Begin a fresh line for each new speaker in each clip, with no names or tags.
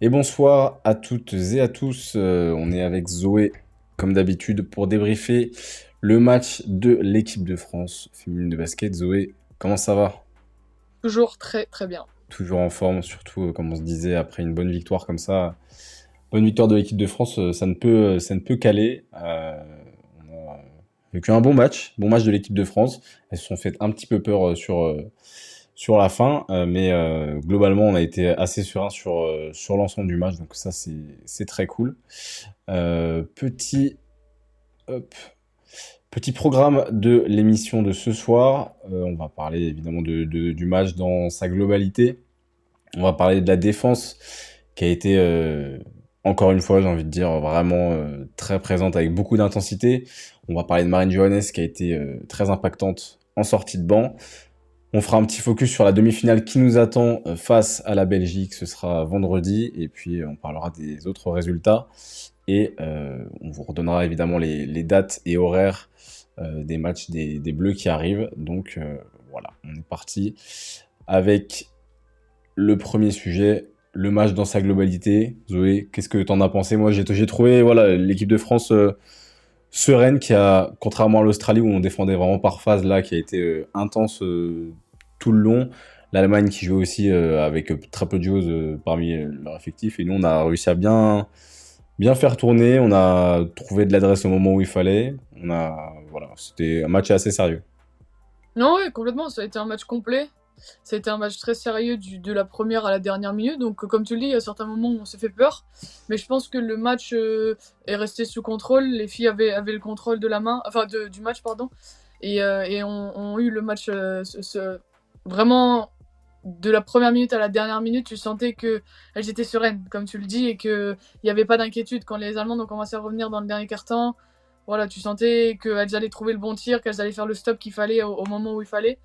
Et bonsoir à toutes et à tous. On est avec Zoé, comme d'habitude, pour débriefer le match de l'équipe de France féminine de basket. Zoé, comment ça va?
Toujours très très bien.
Toujours en forme, surtout comme on se disait, après une bonne victoire comme ça. Bonne victoire de l'équipe de France, ça ne peut qu'aller. On a vécu un bon match de l'équipe de France. Elles se sont fait un petit peu peur sur la fin, mais globalement, on a été assez serein sur l'ensemble du match, donc ça, c'est très cool. Euh, petit, hop, Petit programme de l'émission de ce soir. On va parler évidemment du match dans sa globalité. On va parler de la défense qui a été, encore une fois, j'ai envie de dire, vraiment très présente avec beaucoup d'intensité. On va parler de Marine Johannes qui a été très impactante en sortie de banc. On fera un petit focus sur la demi-finale qui nous attend face à la Belgique. Ce sera vendredi. Et puis, on parlera des autres résultats. Et on vous redonnera évidemment les dates et horaires des matchs des Bleus qui arrivent. Donc, voilà, on est parti avec le premier sujet, le match dans sa globalité. Zoé, qu'est-ce que t'en as pensé? Moi, j'ai trouvé voilà, l'équipe de France sereine qui a, contrairement à l'Australie où on défendait vraiment par phase, là, qui a été intense tout le long. L'Allemagne qui jouait aussi avec très peu de joueuses parmi leur effectif. Et nous, on a réussi à bien faire tourner. On a trouvé de l'adresse au moment où il fallait. Voilà, c'était un match assez sérieux.
Non, oui, complètement. Ça a été un match complet. Ça a été un match très sérieux de la première à la dernière minute. Donc, comme tu le dis, il y a certains moments où on s'est fait peur. Mais je pense que le match est resté sous contrôle. Les filles avaient le contrôle de la main, enfin du match, pardon. Et ont eu le match vraiment de la première minute à la dernière minute. Tu sentais qu'elles étaient sereines, comme tu le dis, et qu'il n'y avait pas d'inquiétude. Quand les Allemandes ont commencé à revenir dans le dernier quart-temps, voilà, tu sentais qu'elles allaient trouver le bon tir, qu'elles allaient faire le stop qu'il fallait au moment où il fallait.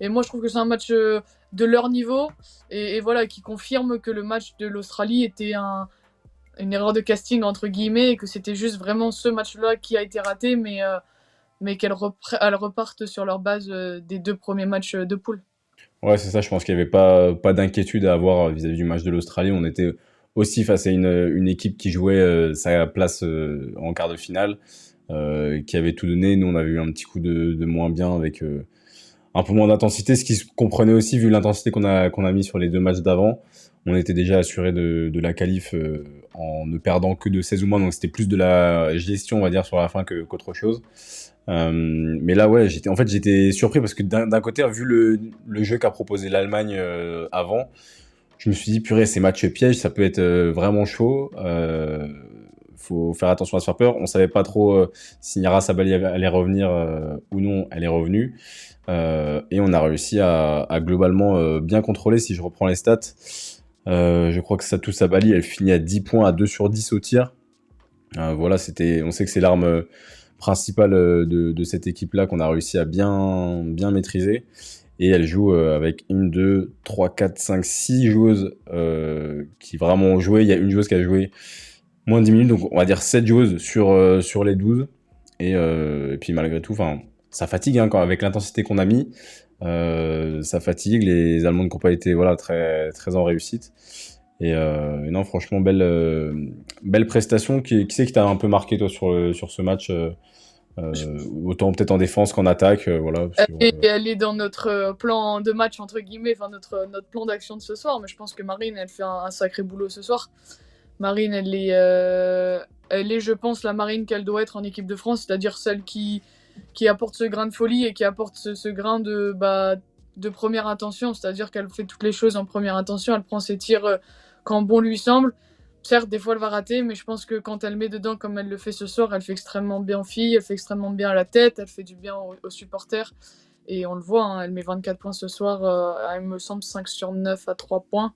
Et moi, je trouve que c'est un match de leur niveau et voilà, qui confirme que le match de l'Australie était une erreur de casting, entre guillemets, et que c'était juste vraiment ce match-là qui a été raté, mais elles repartent sur leur base des deux premiers matchs de poule.
Ouais, c'est ça, je pense qu'il n'y avait pas d'inquiétude à avoir vis-à-vis du match de l'Australie. On était aussi face à une équipe qui jouait sa place en quart de finale, qui avait tout donné. Nous, on avait eu un petit coup de moins bien avec un peu moins d'intensité, ce qui se comprenait aussi vu l'intensité qu'on a mis sur les deux matchs d'avant. On était déjà assuré de la qualif en ne perdant que de 16 ou moins, donc c'était plus de la gestion, on va dire, sur la fin qu'autre chose. Mais là, ouais, j'étais surpris parce que d'un côté, vu le jeu qu'a proposé l'Allemagne avant, je me suis dit, purée, ces matchs pièges, ça peut être vraiment chaud. Faut faire attention à se faire peur. On savait pas trop si Yara Sabali allait revenir ou non. Elle est revenue. Et on a réussi à globalement bien contrôler. Si je reprends les stats, je crois que Satou Sabali, elle finit à 10 points, à 2 sur 10 au tir. Voilà, on sait que c'est l'arme principale de cette équipe-là qu'on a réussi à bien maîtriser. Et elle joue avec une, deux, trois, quatre, cinq, six joueuses qui vraiment ont joué. Il y a une joueuse qui a joué moins de 10 minutes, donc on va dire 7 joueuses sur les 12. Et puis malgré tout, ça fatigue hein, avec l'intensité qu'on a mis. Ça fatigue. Les Allemandes qui n'ont pas été voilà, très, très en réussite. Et non, franchement, belle prestation. Qui c'est qui t'a un peu marqué, toi, sur ce match autant peut-être en défense qu'en attaque, voilà.
Elle est dans notre plan de match, entre guillemets, enfin notre plan d'action de ce soir, mais je pense que Marine, elle fait un sacré boulot ce soir. Marine, elle est, je pense, la Marine qu'elle doit être en équipe de France, c'est-à-dire celle qui apporte ce grain de folie et qui apporte ce grain de première intention, c'est-à-dire qu'elle fait toutes les choses en première intention, elle prend ses tirs quand bon lui semble. Certes, des fois elle va rater, mais je pense que quand elle met dedans comme elle le fait ce soir, elle fait extrêmement bien aux filles, elle fait extrêmement bien à la tête, elle fait du bien aux supporters. Et on le voit, hein, elle met 24 points ce soir, il me semble 5 sur 9 à 3 points,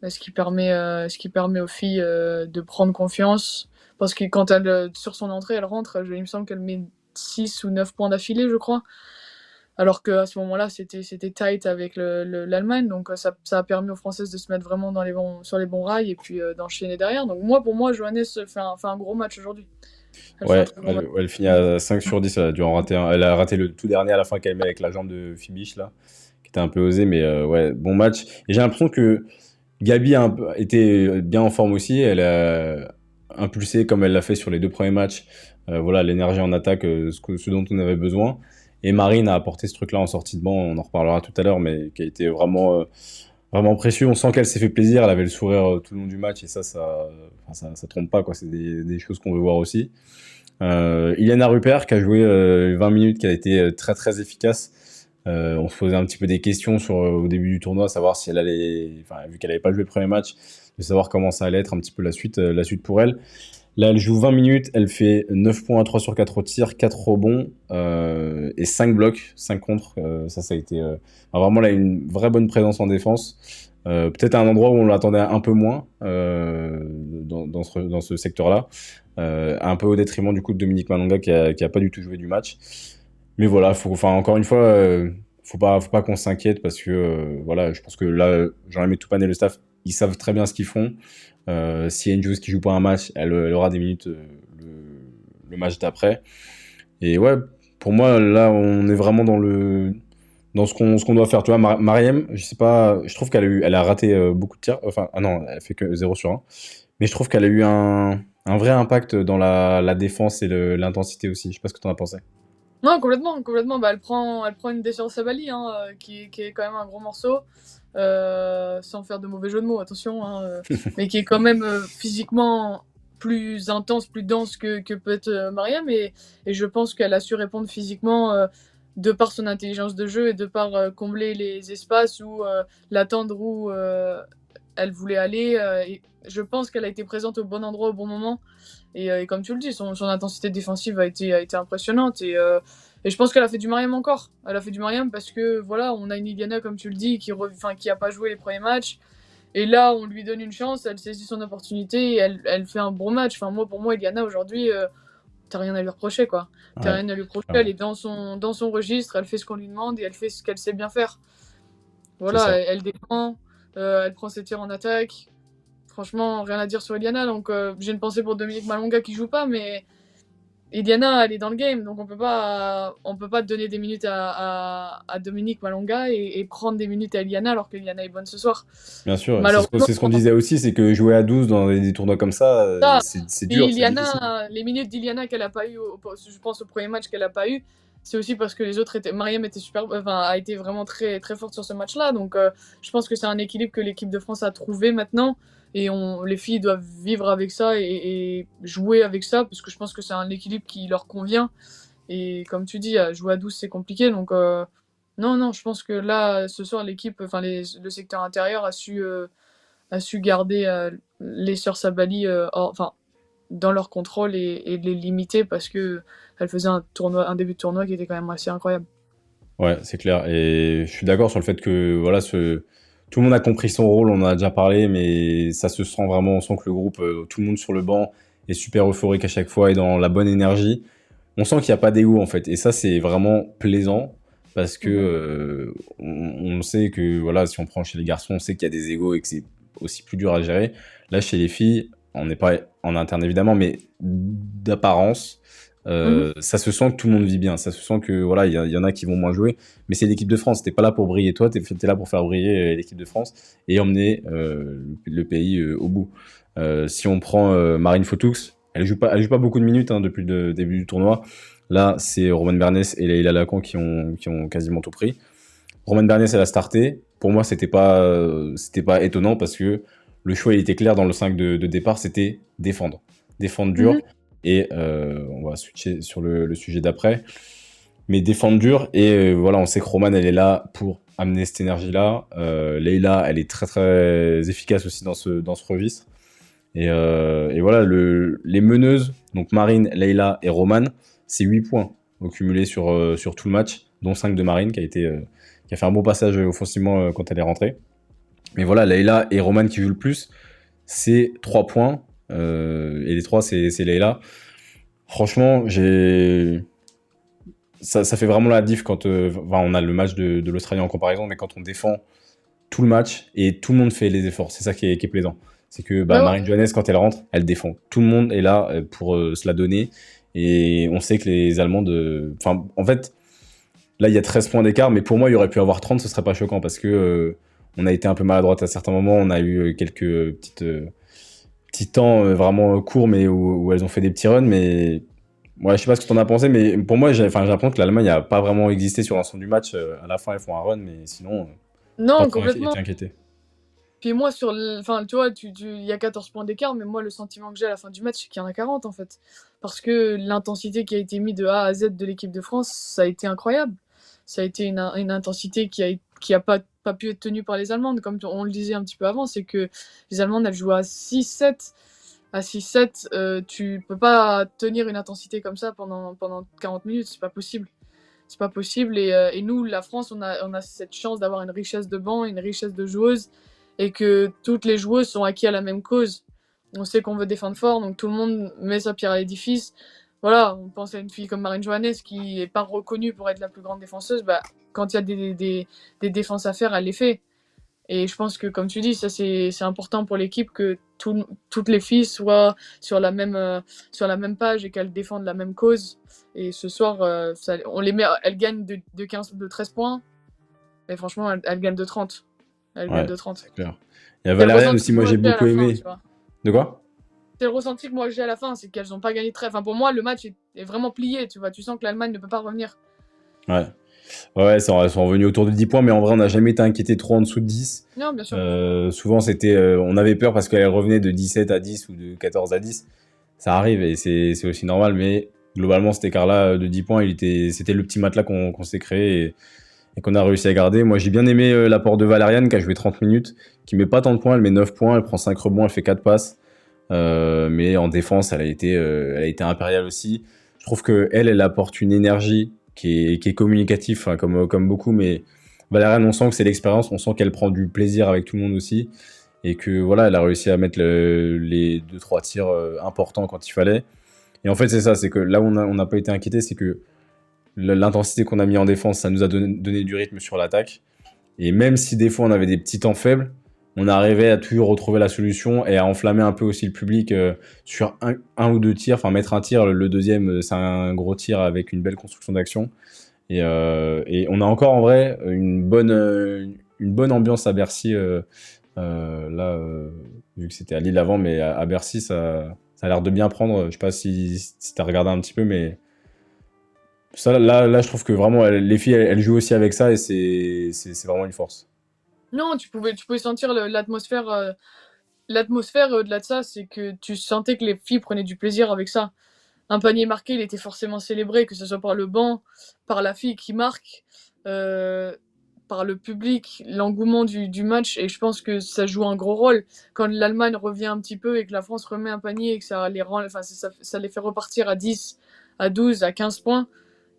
ce qui permet aux filles de prendre confiance. Parce que quand sur son entrée, elle rentre, il me semble qu'elle met 6 ou 9 points d'affilée, je crois. Alors qu'à ce moment-là, c'était tight avec l'Allemagne. Donc ça a permis aux Françaises de se mettre vraiment sur les bons rails et puis d'enchaîner derrière. Donc pour moi, Johannes fait un gros match aujourd'hui. Elle fait un
Ouais,
très bon match.
elle finit à 5 sur 10. Elle a dû en rater un. Elle a raté le tout dernier à la fin qu'elle met avec la jambe de Fibiche, là, qui était un peu osé, mais ouais, bon match. Et j'ai l'impression que Gabi était bien en forme aussi. Elle a impulsé comme elle l'a fait sur les 2 premiers matchs. Voilà, l'énergie en attaque, ce dont on avait besoin. Et Marine a apporté ce truc-là en sortie de banc. On en reparlera tout à l'heure, mais qui a été vraiment précieux. On sent qu'elle s'est fait plaisir. Elle avait le sourire tout le long du match et ça trompe pas, quoi. C'est des choses qu'on veut voir aussi. Iliana Rupert qui a joué 20 minutes, qui a été très très efficace. On se posait un petit peu des questions au début du tournoi, savoir si elle allait, enfin, vu qu'elle n'avait pas joué le premier match, de savoir comment ça allait être un petit peu la suite pour elle. Là, elle joue 20 minutes, elle fait 9 points à 3 sur 4 au tir, 4 rebonds et 5 blocs, 5 contre. Ça a été vraiment là une vraie bonne présence en défense. Peut-être à un endroit où on l'attendait un peu moins dans ce secteur-là. Un peu au détriment du coup de Dominique Malonga qui a pas du tout joué du match. Mais voilà, encore une fois, faut pas qu'on s'inquiète parce que voilà, je pense que là, Jean-Aimé Toupane et le staff, ils savent très bien ce qu'ils font. S'il y a une joueuse qui joue pas un match, elle aura des minutes le match d'après. Et ouais, pour moi, là, on est vraiment dans ce qu'on doit faire. Tu vois, Mariem, je sais pas, je trouve elle a raté beaucoup de tirs. Enfin, ah non, elle fait que 0 sur 1. Mais je trouve qu'elle a eu un vrai impact dans la défense et l'intensité aussi. Je sais pas ce que t'en as pensé.
Non, complètement, complètement. Bah, elle prend une décharge Sabali, hein, qui est quand même un gros morceau, sans faire de mauvais jeu de mots, attention, hein, mais qui est quand même physiquement plus intense, plus dense que peut être Mariam, et je pense qu'elle a su répondre physiquement de par son intelligence de jeu et de par combler les espaces ou l'attendre où elle voulait aller. Et je pense qu'elle a été présente au bon endroit au bon moment. Et comme tu le dis, son intensité défensive a été impressionnante. Et je pense qu'elle a fait du Mariam encore. Elle a fait du Mariam parce que voilà, on a une Iliana, comme tu le dis, qui a pas joué les premiers matchs. Et là, on lui donne une chance, elle saisit son opportunité et elle fait un bon match. Enfin, pour moi, Iliana, aujourd'hui, t'as rien à lui reprocher, quoi. T'as
Ouais,
rien à lui reprocher. Elle
clairement.
est dans son registre, elle fait ce qu'on lui demande et elle fait ce qu'elle sait bien faire.
C'est
Voilà,
ça.
elle défend, elle prend ses tirs en attaque. Franchement, rien à dire sur Eliana. Donc, j'ai une pensée pour Dominique Malonga qui joue pas, mais Eliana, elle est dans le game. Donc, on peut pas donner des minutes à Dominique Malonga et prendre des minutes à Eliana alors qu'Eliana est bonne ce soir.
Bien sûr,
Malheureusement,
c'est ce qu'on disait aussi, c'est que jouer à 12 dans des tournois comme ça,
ça.
c'est
Et
dur, c'est difficile.
Les minutes d'Iliana qu'elle a pas eu, je pense au premier match qu'elle a pas eu, c'est aussi parce que les autres étaient. Mariam était super, enfin, a été vraiment très très forte sur ce match-là. Donc, je pense que c'est un équilibre que l'équipe de France a trouvé maintenant. Et les filles doivent vivre avec ça et jouer avec ça parce que je pense que c'est un équilibre qui leur convient. Et comme tu dis, jouer à 12 c'est compliqué. Donc, non, non, je pense que là, ce soir, l'équipe, enfin, le secteur intérieur a su garder les sœurs Sabali enfin, dans leur contrôle et de les limiter parce que elle faisait un début de tournoi qui était quand même assez incroyable.
Ouais, c'est clair. Et je suis d'accord sur le fait que voilà, tout le monde a compris son rôle, on en a déjà parlé, mais ça se sent vraiment, on sent que le groupe, tout le monde sur le banc est super euphorique à chaque fois et dans la bonne énergie. On sent qu'il n'y a pas d'ego en fait. Et ça, c'est vraiment plaisant parce que
Mhm.
on sait que voilà, si on prend chez les garçons, on sait qu'il y a des égos et que c'est aussi plus dur à gérer. Là, chez les filles, on n'est pas en interne évidemment, mais d'apparence,
Mhm.
ça se sent que tout le monde vit bien. Ça se sent que voilà, il y en a qui vont moins jouer, mais c'est l'équipe de France. T'es pas là pour briller toi, t'es là pour faire briller l'équipe de France et emmener le pays au bout. Si on prend Marine Fotoux, elle joue pas beaucoup de minutes hein, depuis le début du tournoi. Là, c'est Romain Bernès et Leïla Lacan qui ont quasiment tout pris. Romain Bernès, elle a starté. Pour moi, c'était pas étonnant parce que le choix il était clair dans le 5 de départ, c'était défendre. Défendre dur.
Mhm.
Et on va switcher sur le sujet d'après. Mais défendre dur. Et voilà, on sait que Roman, elle est là pour amener cette énergie-là. Leïla, elle est très très efficace aussi dans ce registre. Et voilà, les meneuses, donc Marine, Leïla et Roman, c'est 8 points au cumulé sur tout le match, dont 5 de Marine qui a fait un bon passage offensivement quand elle est rentrée. Mais voilà, Leïla et Roman qui jouent le plus, c'est 3 points. Et les 3, c'est Leïla. Franchement, ça fait vraiment la diff quand enfin, on a le match de l'Australie en comparaison, mais quand on défend tout le match et tout le monde fait les efforts. C'est ça qui est plaisant. C'est que
Ouais,
bah,
ouais.
Marine Johannes, quand elle rentre, elle défend. Tout le monde est là pour se la donner. Et on sait que les Allemandes. Enfin, en fait, là, il y a 13 points d'écart, mais pour moi, il y aurait pu avoir 30, ce serait pas choquant parce que on a été un peu maladroite à certains moments. On a eu quelques petits temps vraiment courts, mais où elles ont fait des petits runs. Mais ouais, je sais pas ce que t'en as pensé, mais pour moi, j'ai l'impression que l'Allemagne n'a pas vraiment existé sur l'ensemble du match. À la fin, elles font un run, mais sinon, pas
Non,
trop
complètement.
été inquiété.
Puis moi, enfin, tu vois, il y a 14 points d'écart, mais moi, le sentiment que j'ai à la fin du match, c'est qu'il y en a 40, en fait. Parce que l'intensité qui a été mise de A à Z de l'équipe de France, ça a été incroyable. Ça a été une intensité qui a pas pu être tenue par les Allemandes. Comme on le disait un petit peu avant, c'est que les Allemandes, elles jouent à 6-7. À 6-7, tu peux pas tenir une intensité comme ça pendant 40 minutes, c'est pas possible. C'est pas possible. Et nous, la France, on a cette chance d'avoir une richesse de banc, une richesse de joueuses, et que toutes les joueuses sont acquises à la même cause. On sait qu'on veut défendre fort, donc tout le monde met sa pierre à l'édifice. Voilà, on pense à une fille comme Marine Johannes qui n'est pas reconnue pour être la plus grande défenseuse. Bah, quand il y a des défenses à faire, elle les fait. Et je pense que, comme tu dis, ça c'est important pour l'équipe que toutes les filles soient sur la même page et qu'elles défendent la même cause. Et ce soir, on les met, elles gagnent de 13 points, mais franchement, elles gagnent de 30. Elles gagnent
Ouais,
de 30.
c'est clair. Il y a
C'est le
Valériane
ressenti
aussi,
que
moi
moi
j'ai
j'ai à
beaucoup
la fin,
aimé.
tu vois.
De quoi?
C'est le ressenti que moi j'ai à la fin, c'est qu'elles n'ont pas gagné très. Enfin, pour moi, le match est vraiment plié, tu vois. Tu sens que l'Allemagne ne peut pas revenir.
Ouais. Ouais, elles sont revenus autour de 10 points, mais en vrai, on n'a jamais été inquiété trop en dessous de 10.
Non, bien sûr.
Souvent, on avait peur parce qu'elle revenait de 17 à 10 ou de 14 à 10. Ça arrive et c'est aussi normal, mais globalement, cet écart-là de 10 points, c'était le petit matelas qu'on s'est créé et qu'on a réussi à garder. Moi, j'ai bien aimé l'apport de Valériane qui a joué 30 minutes, qui met pas tant de points, elle met 9 points, elle prend 5 rebonds, elle fait 4 passes. Mais en défense, elle a été impériale aussi. Je trouve elle apporte une énergie qui est communicative, hein, comme beaucoup, mais Valériane, on sent que c'est l'expérience, on sent qu'elle prend du plaisir avec tout le monde aussi, et que voilà, elle a réussi à mettre les deux trois tirs importants quand il fallait. Et en fait, c'est ça, c'est que là où on n'a pas été inquiété, c'est que l'intensité qu'on a mis en défense, ça nous a donné du rythme sur l'attaque. Et même si des fois on avait des petits temps faibles, on arrivait à toujours retrouver la solution et à enflammer un peu aussi le public sur un ou deux tirs. Enfin, mettre un tir, le deuxième, c'est un gros tir avec une belle construction d'action. Et on a encore en vrai une bonne ambiance à Bercy. Là, vu que c'était à Lille avant, mais à Bercy, ça a l'air de bien prendre. Je sais pas si tu as regardé un petit peu, mais ça, là, je trouve que vraiment, les filles, elles jouent aussi avec ça et c'est vraiment une force.
Non, tu pouvais sentir l'atmosphère. L'atmosphère, au-delà de ça, c'est que tu sentais que les filles prenaient du plaisir avec ça. Un panier marqué, il était forcément célébré, que ce soit par le banc, par la fille qui marque, euh, par le public, l'engouement du match. Et je pense que ça joue un gros rôle. Quand l'Allemagne revient un petit peu et que la France remet un panier et que ça les rend, enfin, ça les fait repartir à 10, à 12, à 15 points.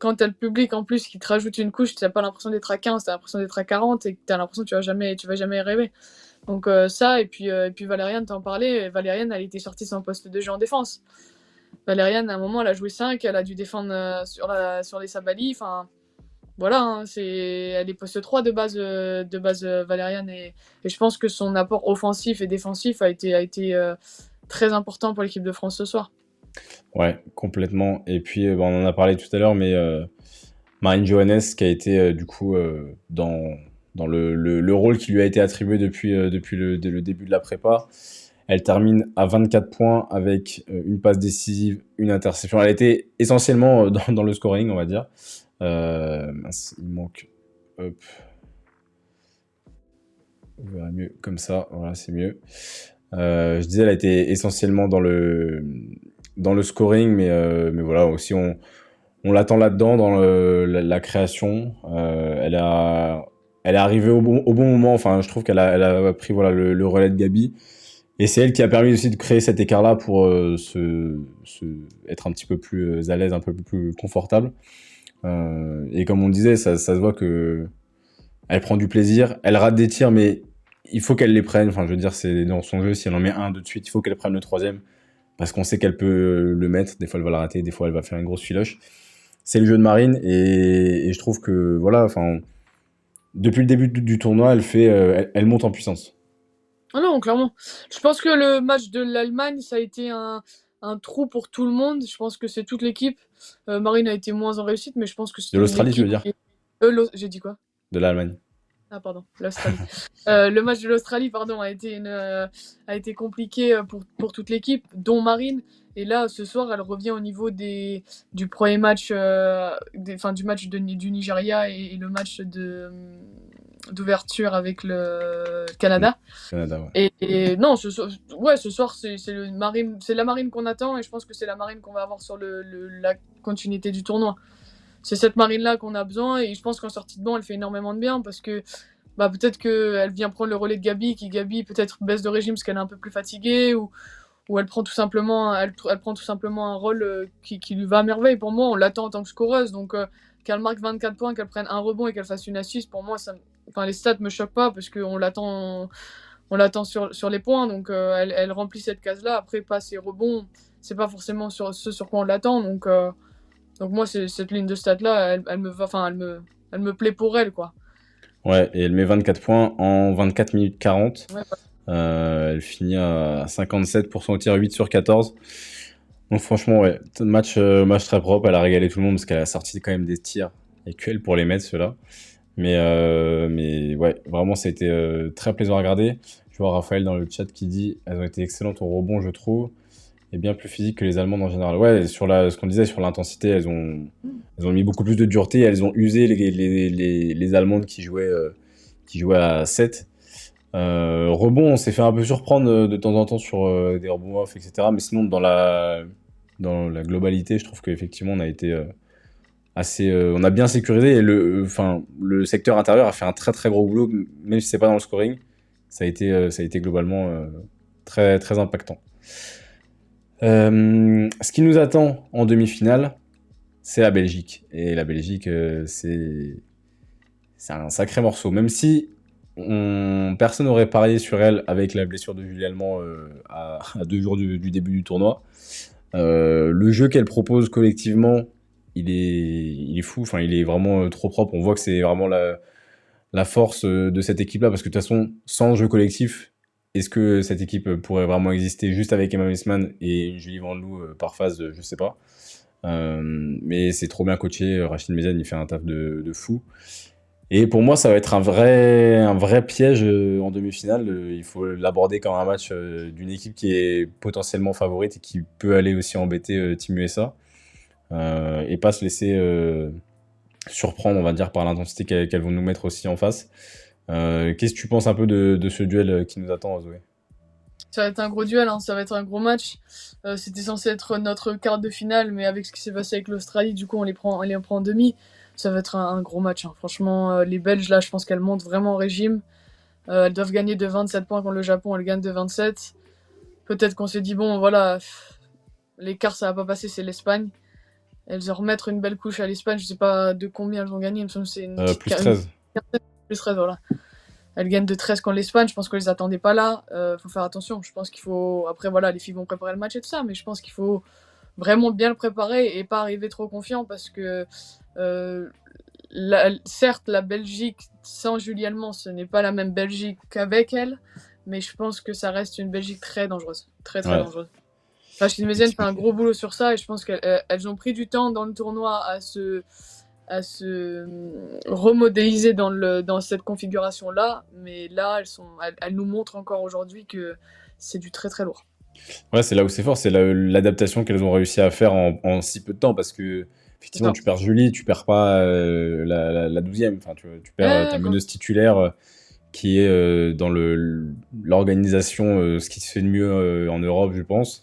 Quand t'as le public en plus qui te rajoute une couche, t'as pas l'impression d'être à 15, t'as l'impression d'être à 40 et t'as l'impression que tu vas jamais rêver. Donc ça, et puis Valériane, t'en parlais, Valériane, elle était sortie de son poste de jeu en défense. Valériane, à un moment, elle a joué 5, elle a dû défendre sur les Sabali. Enfin, voilà, hein, elle est poste 3 de base Valériane. Et je pense que son apport offensif et défensif a été très important pour l'équipe de France ce soir.
Ouais, complètement. Et puis, bah, on en a parlé tout à l'heure, mais Marine Johannes, qui a été du coup dans le rôle qui lui a été attribué depuis le début de la prépa, elle termine à 24 points avec une passe décisive, une interception. Elle a été essentiellement dans le scoring, on va dire. Mince, il manque. Hop. On verra mieux comme ça. Voilà, c'est mieux. Je disais, elle a été essentiellement dans le scoring, mais voilà, aussi on l'attend là-dedans, dans la création. Elle est arrivée au bon moment. Enfin, je trouve elle a pris voilà, le relais de Gabi. Et c'est elle qui a permis aussi de créer cet écart-là pour être un petit peu plus à l'aise, un peu plus confortable. Et comme on disait, ça se voit que elle prend du plaisir. Elle rate des tirs, mais il faut qu'elle les prenne. Enfin, je veux dire, c'est dans son jeu. Si elle en met un, deux de suite, il faut qu'elle prenne le troisième. Parce qu'on sait qu'elle peut le mettre. Des fois, elle va le rater. Des fois, elle va faire une grosse filoche. C'est le jeu de Marine. Et je trouve que, voilà, enfin, depuis le début du tournoi, elle monte en puissance.
Ah non, clairement. Je pense que le match de l'Allemagne, ça a été un trou pour tout le monde. Je pense que c'est toute l'équipe. Marine a été moins en réussite, mais je pense que c'est
De
toute
l'Australie, tu veux
l'équipe.
dire?
J'ai dit quoi?
De l'Allemagne.
Ah pardon, l'Australie. Le match de l'Australie, pardon, a été compliqué pour toute l'équipe, dont Marine. Et là, ce soir, elle revient au niveau du premier match, du match du Nigeria et le match d'ouverture avec le Canada.
Canada, ouais.
Et non, ouais, ce soir, c'est la Marine qu'on attend et je pense que c'est la Marine qu'on va avoir sur la continuité du tournoi. C'est cette Marine-là qu'on a besoin et je pense qu'en sortie de banc, elle fait énormément de bien parce que peut-être qu'elle vient prendre le relais de Gabi, qui Gabi peut-être baisse de régime parce qu'elle est un peu plus fatiguée ou elle prend tout simplement, elle prend tout simplement un rôle qui lui va à merveille. Pour moi, on l'attend en tant que scoreuse, donc qu'elle marque 24 points, qu'elle prenne un rebond et qu'elle fasse une assist, pour moi, les stats me choquent pas parce qu'on l'attend sur les points, donc elle remplit cette case-là. Après, pas ses rebonds, c'est pas forcément ce sur quoi on l'attend, donc moi, cette ligne de stats-là, elle me plaît pour elle, quoi.
Ouais, et elle met 24 points en 24 minutes 40.
Ouais,
Elle finit à 57% au tir, 8 sur 14. Donc franchement, ouais, match très propre. Elle a régalé tout le monde parce qu'elle a sorti quand même des tirs et qu'elle pour les mettre, ceux-là. Mais ouais, vraiment, ça a été très plaisant à regarder. Je vois Raphaël dans le chat qui dit elles ont été excellentes au rebond, je trouve, et bien plus physiques que les Allemandes en général. Ouais, ce qu'on disait sur l'intensité, elles ont mis beaucoup plus de dureté. Elles ont usé les Allemandes qui jouaient à 7. Rebond, on s'est fait un peu surprendre de temps en temps sur des rebonds off, etc. Mais sinon, dans la globalité, je trouve qu'effectivement, on a été on a bien sécurisé et le secteur intérieur a fait un très très gros boulot, même si c'est pas dans le scoring. Ça a été globalement très très impactant. Ce qui nous attend en demi-finale, c'est la Belgique. Et la Belgique, c'est un sacré morceau. Même si personne n'aurait parié sur elle avec la blessure de Julie Allemand à 2 jours du début du tournoi. Le jeu qu'elle propose collectivement, il est fou. Enfin, il est vraiment trop propre. On voit que c'est vraiment la force de cette équipe-là. Parce que de toute façon, sans jeu collectif, est-ce que cette équipe pourrait vraiment exister juste avec Emma Messman et Julie Van Loo par phase? Je sais pas. Mais c'est trop bien coaché. Rachid Méziane, il fait un taf de fou. Et pour moi, ça va être un vrai piège en demi-finale. Il faut l'aborder comme un match d'une équipe qui est potentiellement favorite et qui peut aller aussi embêter Team USA. Et pas se laisser surprendre, on va dire, par l'intensité qu'elles vont nous mettre aussi en face. Qu'est-ce que tu penses un peu de ce duel qui nous attend, Zoé?
Ça va être un gros duel, hein, ça va être un gros match. C'était censé être notre quart de finale, mais avec ce qui s'est passé avec l'Australie, du coup, on les prend en demi. Ça va être un gros match, hein. Franchement, les Belges, là, je pense qu'elles montent vraiment en régime. Elles doivent gagner de 27 points contre le Japon, elles gagnent de 27. Peut-être qu'on s'est dit, bon, voilà, l'écart, ça va pas passer, c'est l'Espagne. Elles vont remettre une belle couche à l'Espagne, je sais pas de combien elles vont gagner, il me semble que c'est une petite
Plus 13.
plus 13, voilà. Elles gagnent de 13 contre l'Espagne, je pense qu'on les attendait pas là. Faut faire attention, je pense qu'il faut... Après, voilà, les filles vont préparer le match et tout ça, mais je pense qu'il faut vraiment bien le préparer et pas arriver trop confiant parce que certes, la Belgique sans Julie Allemand, ce n'est pas la même Belgique qu'avec elle, mais je pense que ça reste une Belgique très dangereuse. Très, très dangereuse. Rachid Méziane fait un gros boulot sur ça et je pense qu'elles ont pris du temps dans le tournoi à se remodéliser dans cette configuration-là, mais là, elles nous montrent encore aujourd'hui que c'est du très très lourd.
Ouais, c'est là où c'est fort, c'est l'adaptation qu'elles ont réussi à faire en si peu de temps, parce que effectivement, tu perds Julie, tu perds pas la 12e, enfin, tu perds ta meneuse titulaire qui est dans l'organisation, ce qui se fait de mieux en Europe, je pense,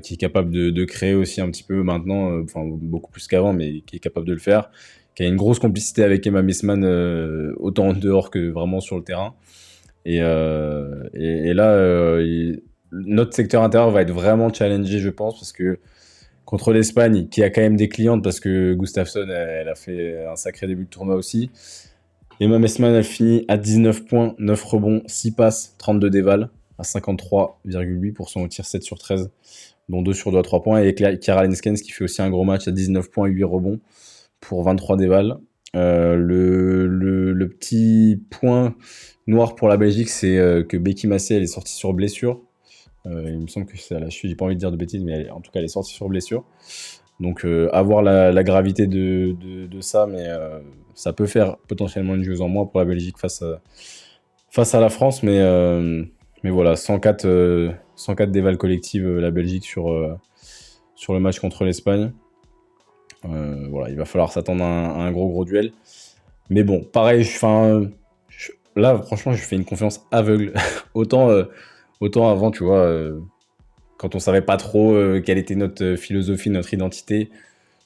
qui est capable de créer aussi un petit peu maintenant, enfin beaucoup plus qu'avant, mais qui est capable de le faire, qui a une grosse complicité avec Emma Messman, autant en dehors que vraiment sur le terrain. Et là, notre secteur intérieur va être vraiment challengé, je pense, parce que contre l'Espagne, qui a quand même des clientes, parce que Gustafsson, elle a fait un sacré début de tournoi aussi. Emma Messman, elle finit à 19 points, 9 rebonds, 6 passes, 32 dévals, à 53,8% au tir, 7 sur 13, dont 2 sur 2 à 3 points. Et Chiara Lenskens qui fait aussi un gros match à 19 points, 8 rebonds pour 23 dévals. Le petit point noir pour la Belgique, c'est que Becky Massey, elle est sortie sur blessure. Il me semble que c'est à la cheville, j'ai pas envie de dire de bêtises, mais en tout cas, elle est sortie sur blessure. Donc, avoir la gravité de ça, mais ça peut faire potentiellement une joueuse en moins pour la Belgique face à la France. Mais voilà, 104 déval collective, la Belgique sur le match contre l'Espagne. Voilà, il va falloir s'attendre à un gros duel. Mais bon, pareil, là, franchement, je fais une confiance aveugle. autant, autant avant, tu vois, quand on savait pas trop quelle était notre philosophie, notre identité,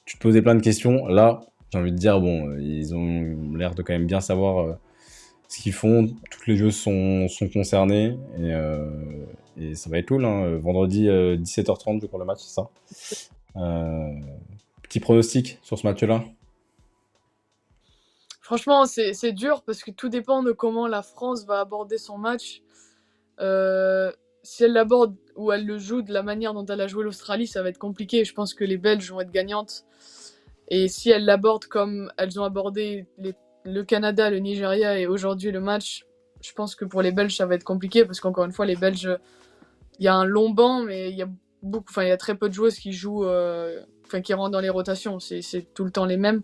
tu te posais plein de questions. Là, j'ai envie de dire, bon, ils ont l'air de quand même bien savoir ce qu'ils font. Toutes les joueuses sont concernées. Et ça va être cool, hein. Vendredi 17h30, je crois, le match, c'est ça. Euh, Petit pronostic sur ce match-là.
Franchement, c'est dur parce que tout dépend de comment la France va aborder son match. Si elle l'aborde ou elle le joue de la manière dont elle a joué l'Australie, ça va être compliqué. Je pense que les Belges vont être gagnantes. Et si elles l'abordent comme elles ont abordé le Canada, le Nigeria et aujourd'hui le match, je pense que pour les Belges, ça va être compliqué parce qu'encore une fois, les Belges, il y a un long banc, mais il y a très peu de joueuses qui jouent, qui rentrent dans les rotations. C'est tout le temps les mêmes.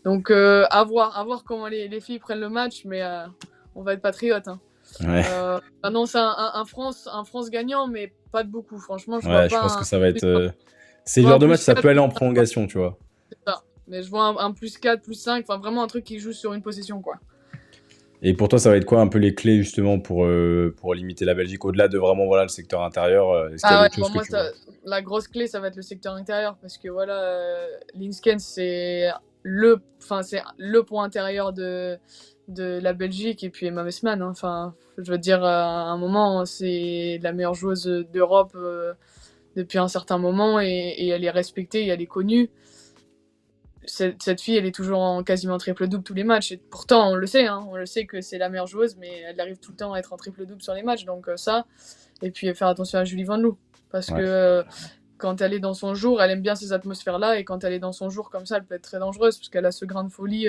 Donc, à voir comment les filles prennent le match, mais on va être patriotes. Hein.
Ouais.
Non, c'est un France gagnant, mais pas de beaucoup. Franchement, je vois
Ouais, je
pas
pense que ça va être. C'est
je
le
vois
genre
un
de match,
plus
ça
4,
peut aller en prolongation, tu vois.
c'est ça. Mais je vois un plus 4, plus 5, enfin vraiment un truc qui joue sur une possession, quoi.
Et pour toi, ça va être quoi un peu les clés justement pour limiter la Belgique au-delà de vraiment voilà, le secteur intérieur est-ce qu'il y a
Ah ouais,
d'autres choses
pour
que
moi,
tu vois?
la grosse clé, ça va être le secteur intérieur parce que voilà, Linskens, c'est le point intérieur de la Belgique et puis Emma Messman. Hein. Enfin, je veux dire, à un moment, c'est la meilleure joueuse d'Europe depuis un certain moment et elle est respectée et elle est connue. Cette fille, elle est toujours en quasiment triple-double tous les matchs. Et pourtant, on le sait que c'est la meilleure joueuse, mais elle arrive tout le temps à être en triple-double sur les matchs. Donc ça, et puis faire attention à Julie Van Loo. Parce
Ouais.
que quand elle est dans son jour, elle aime bien ces atmosphères-là. Et quand elle est dans son jour comme ça, elle peut être très dangereuse. Parce qu'elle a ce grain de folie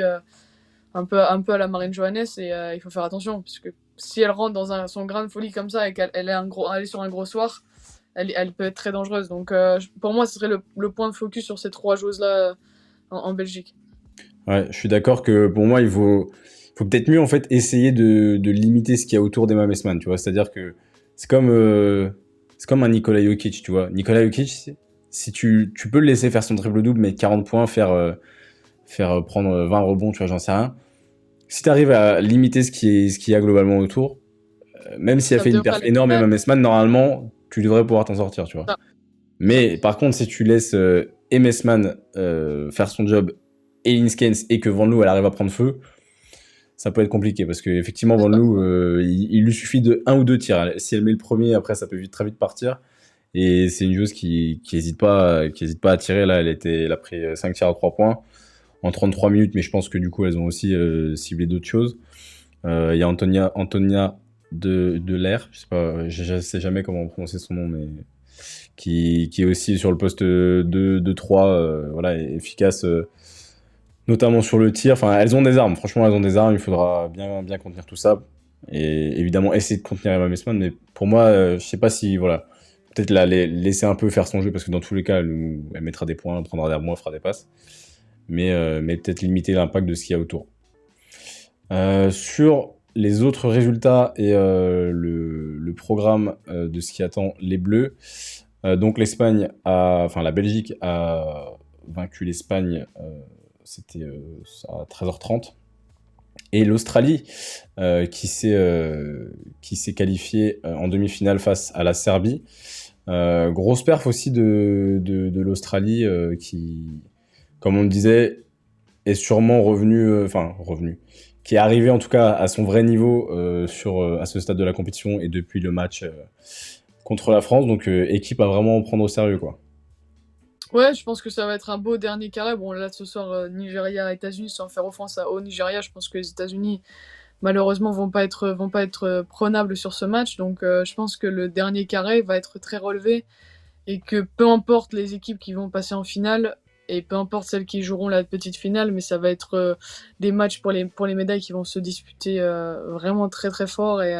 un peu à la Marine Johannes. Et il faut faire attention. Parce que si elle rentre dans son grain de folie comme ça et qu'elle elle est sur un gros soir, elle peut être très dangereuse. Donc pour moi, ce serait le point de focus sur ces trois joueuses-là en Belgique.
Ouais, je suis d'accord que pour moi, faut peut-être mieux en fait essayer de limiter ce qu'il y a autour d'Emma Messman, tu vois. C'est-à-dire que c'est comme, euh, c'est comme un Nikola Jokic, tu vois. Nikola Jokic, si tu peux le laisser faire son triple-double, mais 40 points, faire prendre 20 rebonds, tu vois, j'en sais rien. Si tu arrives à limiter ce qui y a globalement autour, même si elle
Ça
fait une
devrait
perf
aller.
énorme,
Ouais,
Emma Messman, normalement, tu devrais pouvoir t'en sortir, tu vois.
ça, ça.
Mais par contre, si tu laisses Messman faire son job et Linskens et que Van Loo elle arrive à prendre feu, ça peut être compliqué parce que effectivement Van Loo il lui suffit de un ou deux tirs. Si elle met le premier, après ça peut très vite partir. Et c'est une joueuse qui hésite pas à tirer. Là, elle a pris 5 tirs à 3 points en 33 minutes, mais je pense que du coup elles ont aussi ciblé d'autres choses. Il y a Antonia de l'air, je sais jamais comment prononcer son nom, mais qui est aussi sur le poste de 3, voilà, efficace, notamment sur le tir. Enfin, elles ont des armes, franchement, elles ont des armes, il faudra bien contenir tout ça. Et évidemment, essayer de contenir Emma Messman, mais pour moi, je sais pas si, voilà, peut-être laisser un peu faire son jeu, parce que dans tous les cas, elle mettra des points, elle prendra des rebonds, elle fera des passes. Mais peut-être limiter l'impact de ce qu'il y a autour. Sur les autres résultats et le programme de ce qui attend les Bleus, donc la Belgique a vaincu l'Espagne, c'était à 13h30. Et l'Australie qui s'est qualifiée en demi-finale face à la Serbie. Grosse perf aussi de l'Australie qui, comme on le disait, est sûrement revenu, qui est arrivé en tout cas à son vrai niveau à ce stade de la compétition et depuis le match contre la France. Donc équipe à vraiment prendre au sérieux, quoi.
Ouais, je pense que ça va être un beau dernier carré. Bon, là, ce soir, Nigeria, États-Unis, sans faire offense au Nigeria, je pense que les États-Unis, malheureusement, vont pas être prenables sur ce match. Donc, je pense que le dernier carré va être très relevé et que peu importe les équipes qui vont passer en finale et peu importe celles qui joueront la petite finale, mais ça va être des matchs pour les médailles qui vont se disputer vraiment très très fort et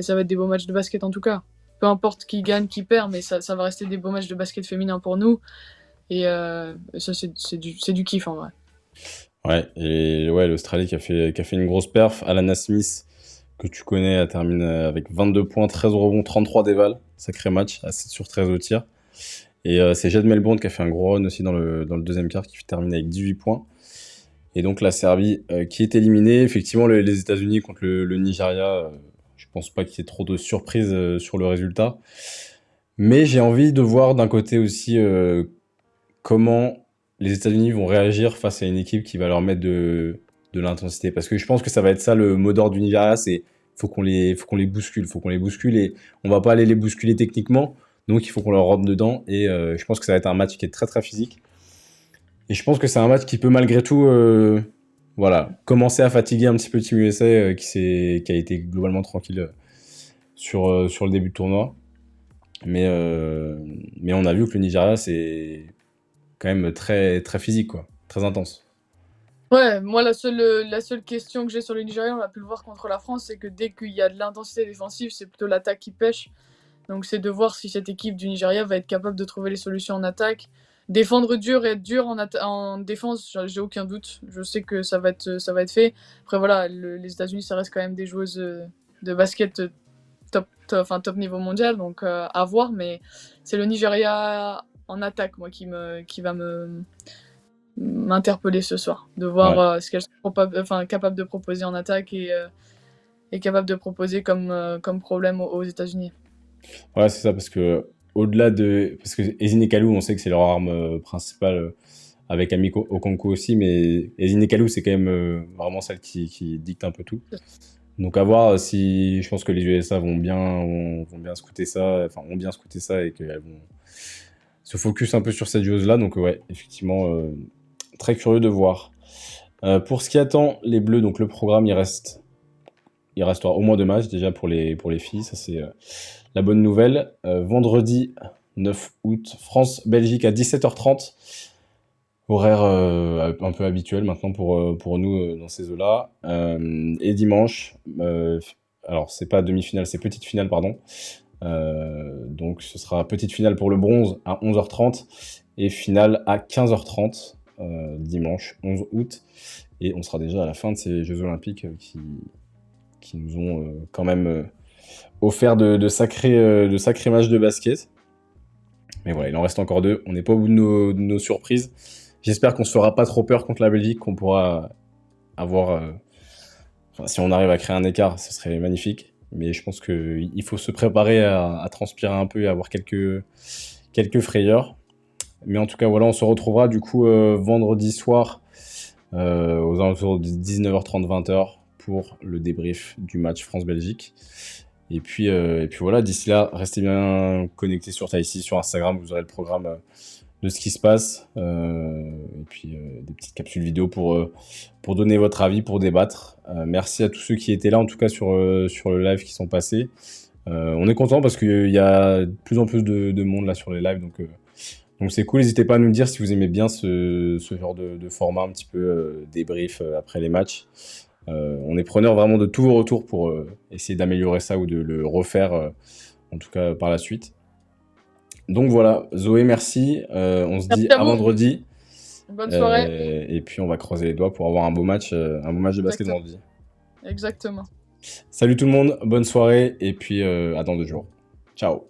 ça va être des beaux matchs de basket en tout cas. Peu importe qui gagne, qui perd, mais ça va rester des beaux matchs de basket féminin pour nous. Et ça, c'est du kiff en vrai.
Ouais, et ouais, l'Australie qui a fait une grosse perf. Alana Smith, que tu connais, a terminé avec 22 points, 13 rebonds, 33 dévals. Sacré match, à 7 sur 13 au tir. Et c'est Jade Melbourne qui a fait un gros run aussi dans le deuxième quart, qui termine avec 18 points. Et donc la Serbie qui est éliminée. Effectivement, les États-Unis contre le Nigeria, je pense pas qu'il y ait trop de surprises sur le résultat. Mais j'ai envie de voir d'un côté aussi comment les États-Unis vont réagir face à une équipe qui va leur mettre de l'intensité. Parce que je pense que ça va être ça le mot d'ordre du Nigeria, c'est faut qu'on les bouscule et on va pas aller les bousculer techniquement, donc il faut qu'on leur rentre dedans et je pense que ça va être un match qui est très très physique. Et je pense que c'est un match qui peut malgré tout, voilà, commencer à fatiguer un petit peu Team USA qui a été globalement tranquille sur le début de tournoi. Mais on a vu que le Nigeria c'est quand même très très physique quoi, très intense.
Ouais, moi la seule question que j'ai sur le Nigeria, on a pu le voir contre la France, c'est que dès qu'il y a de l'intensité défensive, c'est plutôt l'attaque qui pêche. Donc c'est de voir si cette équipe du Nigeria va être capable de trouver les solutions en attaque. Défendre dur et être dur en défense, j'ai aucun doute. Je sais que ça va être fait. Après voilà, les États-Unis, ça reste quand même des joueuses de basket top niveau mondial, donc à voir. Mais c'est le Nigeria en attaque, moi, qui va m'interpeller ce soir, de voir
Ouais,
ce qu'elles sont capables de proposer en attaque et capables de proposer comme problème aux États-Unis.
ouais c'est ça parce que parce que Ezine Kalou, on sait que c'est leur arme principale avec Amiko Okonko aussi, mais Ezine Kalou c'est quand même vraiment celle qui dicte un peu tout. Donc à voir si je pense que les USA vont bien scouter ça, enfin ont bien scouté ça et qu'elles vont se focus un peu sur cette joueuse-là. Donc ouais, effectivement, très curieux de voir. Pour ce qui attend les Bleus, donc le programme il restera au moins 2 matchs déjà pour les filles, ça c'est la bonne nouvelle. Vendredi 9 août, France-Belgique à 17h30. Horaire un peu habituel maintenant pour nous dans ces eaux-là. Et dimanche, alors c'est pas demi-finale, c'est petite finale, pardon. Donc ce sera petite finale pour le bronze à 11h30 et finale à 15h30 dimanche 11 août. Et on sera déjà à la fin de ces Jeux Olympiques qui nous ont quand même offert de sacrés matchs de basket. Mais voilà, il en reste encore 2. On n'est pas au bout de nos surprises. J'espère qu'on se fera pas trop peur contre la Belgique, qu'on pourra avoir. Enfin, si on arrive à créer un écart, ce serait magnifique. Mais je pense qu'il faut se préparer à transpirer un peu et à avoir quelques frayeurs. Mais en tout cas, voilà, on se retrouvera du coup vendredi soir aux alentours de 19h30, 20h pour le débrief du match France-Belgique. Et puis voilà, d'ici là, restez bien connectés sur Taïsi, sur Instagram, vous aurez le programme de ce qui se passe. Et puis des petites capsules vidéo pour donner votre avis, pour débattre. Merci à tous ceux qui étaient là, en tout cas sur le live qui sont passés. On est content parce qu'il y a de plus en plus de monde là sur les lives, donc c'est cool. N'hésitez pas à nous dire si vous aimez bien ce genre de format un petit peu débrief après les matchs. On est preneur vraiment de tous vos retours pour essayer d'améliorer ça ou de le refaire, en tout cas par la suite. Donc voilà, Zoé, merci. On se dit
Merci à
à
vous.
vendredi.
Bonne soirée.
Et puis on va croiser les doigts pour avoir un beau match de basket
Exactement.
vendredi.
Exactement.
Salut tout le monde, bonne soirée et puis à dans 2 jours. Ciao.